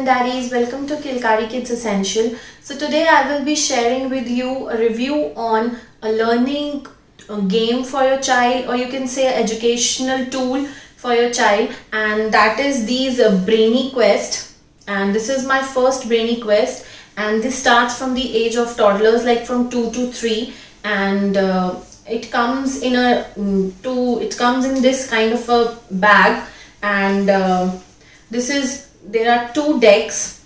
and Daddies, welcome to Kilkari Kids Essential. So today I will be sharing with you a review on a learning game for your child, or you can say educational tool for your child, and that is these Brainy Quest. And this is my first Brainy Quest, and this starts from the age of toddlers, like from 2 to 3, and it comes in it comes in this kind of a bag, and there are two decks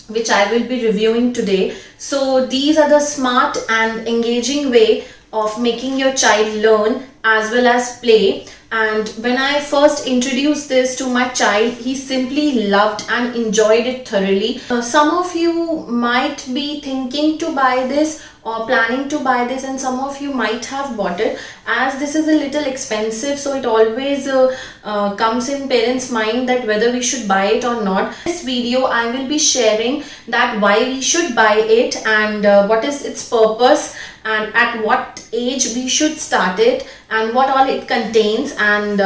which I will be reviewing today. So these are the smart and engaging way of making your child learn as well as play. And when I first introduced this to my child, he simply loved and enjoyed it thoroughly. Some of you might be thinking to buy this or planning to buy this, and some of you might have bought it, as this is a little expensive, so it always comes in parents' mind that whether we should buy it or not. In this video I will be sharing that why we should buy it, and what is its purpose, and at what age we should start it, and what all it contains, and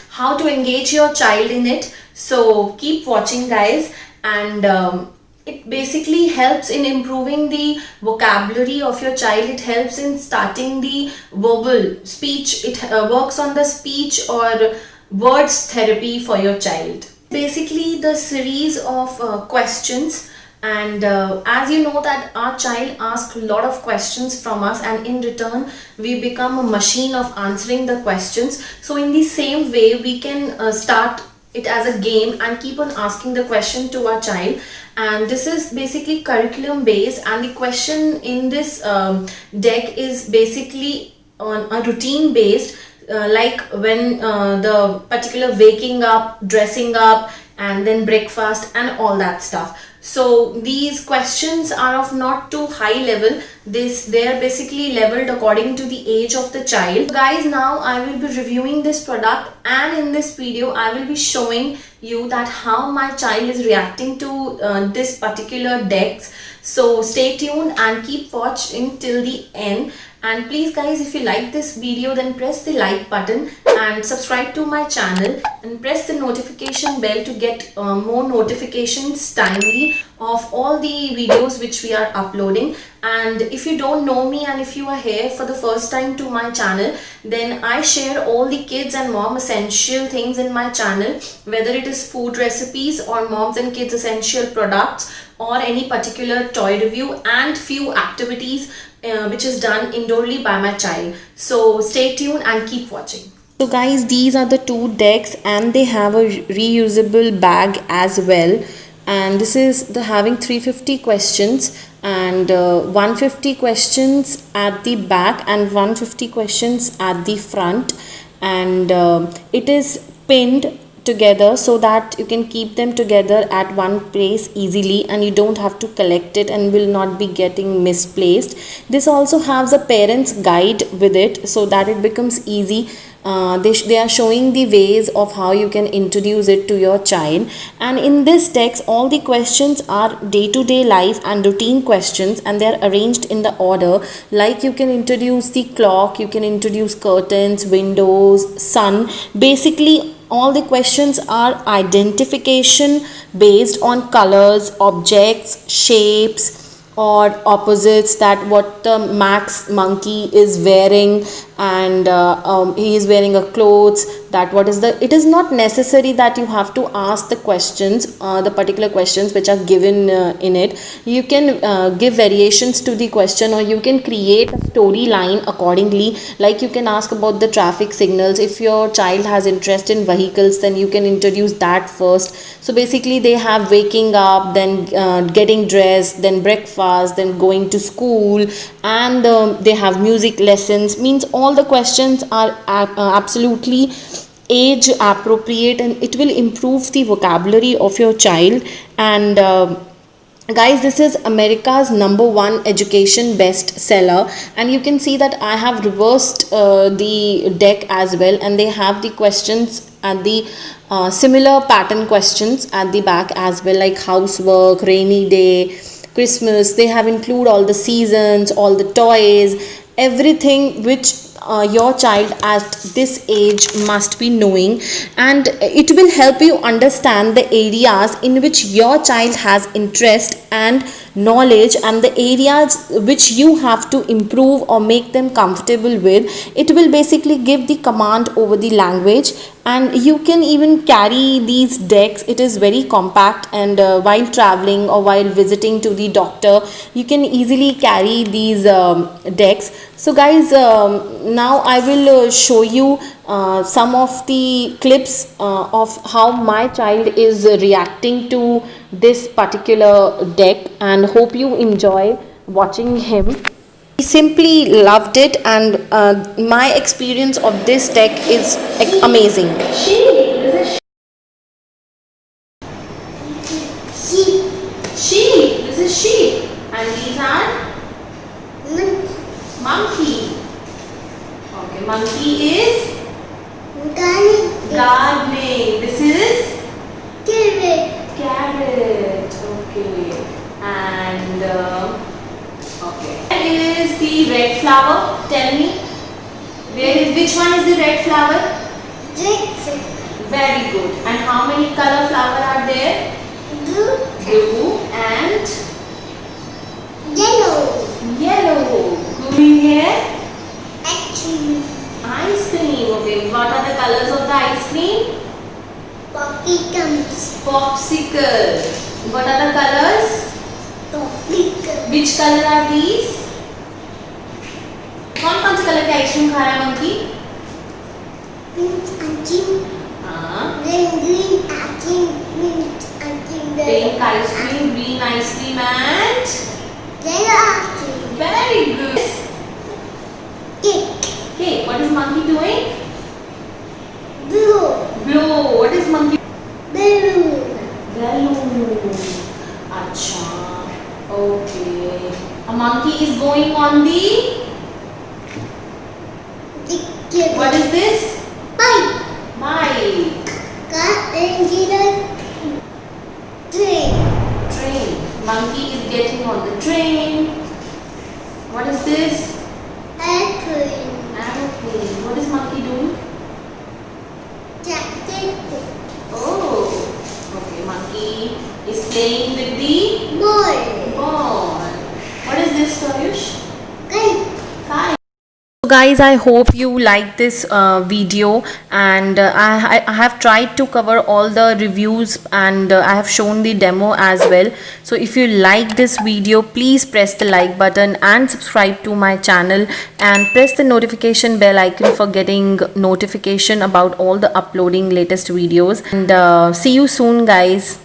how to engage your child in it. So keep watching, guys. And it basically helps in improving the vocabulary of your child. It helps in starting the verbal speech. It works on the speech or words therapy for your child. Basically the series of questions, and as you know that our child asks a lot of questions from us, and in return we become a machine of answering the questions. So in the same way we can start it as a game and keep on asking the question to our child. And this is basically curriculum based, and the question in this deck is basically on a routine based, like when the particular waking up, dressing up, and then breakfast and all that stuff. So these questions are of not too high level. They are basically leveled according to the age of the child. So guys, now I will be reviewing this product, and in this video I will be showing you that how my child is reacting to this particular decks. So stay tuned and keep watching till the end. And please guys, if you like this video, then press the like button and subscribe to my channel, and press the notification bell to get more notifications timely of all the videos which we are uploading. And if you don't know me, and if you are here for the first time to my channel, then I share all the kids and mom essential things in my channel, whether it is food recipes or moms and kids essential products, or any particular toy review, and few activities which is done indoorly by my child. So stay tuned and keep watching. So guys, these are the two decks, and they have a reusable bag as well. And this is the having 350 questions, and 150 questions at the back and 150 questions at the front, and it is pinned together so that you can keep them together at one place easily, and you don't have to collect it and will not be getting misplaced. This also has a parent's guide with it, so that it becomes easy. They are showing the ways of how you can introduce it to your child. And in this text, all the questions are day-to-day life and routine questions, and they are arranged in the order. Like you can introduce the clock, you can introduce curtains, windows, sun. Basically all the questions are identification based on colors, objects, shapes, or opposites, that what the Max monkey is wearing, and he is wearing a clothes, that what is the. It is not necessary that you have to ask the questions, the particular questions which are given in it. You can give variations to the question, or you can create a storyline accordingly. Like you can ask about the traffic signals. If your child has interest in vehicles, then you can introduce that first. So basically they have waking up, then getting dressed, then breakfast, then going to school, and they have music lessons. Means all the questions are absolutely age appropriate, and it will improve the vocabulary of your child. And guys, this is America's #1 education bestseller, and you can see that I have reversed the deck as well, and they have the questions and the similar pattern questions at the back as well, like housework, rainy day, Christmas. They have include all the seasons, all the toys, everything which your child at this age must be knowing, and it will help you understand the areas in which your child has interest and knowledge, and the areas which you have to improve or make them comfortable with. It will basically give the command over the language, and you can even carry these decks. It is very compact, and while traveling or while visiting to the doctor, you can easily carry these decks. So guys, now I will show you some of the clips of how my child is reacting to this particular deck, and hope you enjoy watching him. He simply loved it, and my experience of this deck is amazing. Sheep. Sheep. This is sheep, and these are monkey. Okay, monkey is gardening. This is carrot. Okay, and okay. Where is the red flower? Tell me. Which one is the red flower? Very good. And how many color flower are there? Blue and yellow. Green here. Ice cream. Okay. What are the colors of the ice cream? Popsicle. What are the colors? Which color are these? कौन से colour के ice cream खा रहा है monkey? Pink ice cream, green ice cream, and very good. Okay, what is monkey doing? Blow. What is monkey? Balloon. Acha. Okay. A monkey is going on the. What is this? Bike. Train. Monkey is getting on the train. What is this? Aeroplane. What is monkey doing? Oh. Okay, monkey is playing with the ball. What is this, Soyush? Kite. So guys, I hope you like this video, and I have tried to cover all the reviews, and I have shown the demo as well. So if you like this video, please press the like button and subscribe to my channel, and press the notification bell icon for getting notification about all the uploading latest videos. And see you soon guys.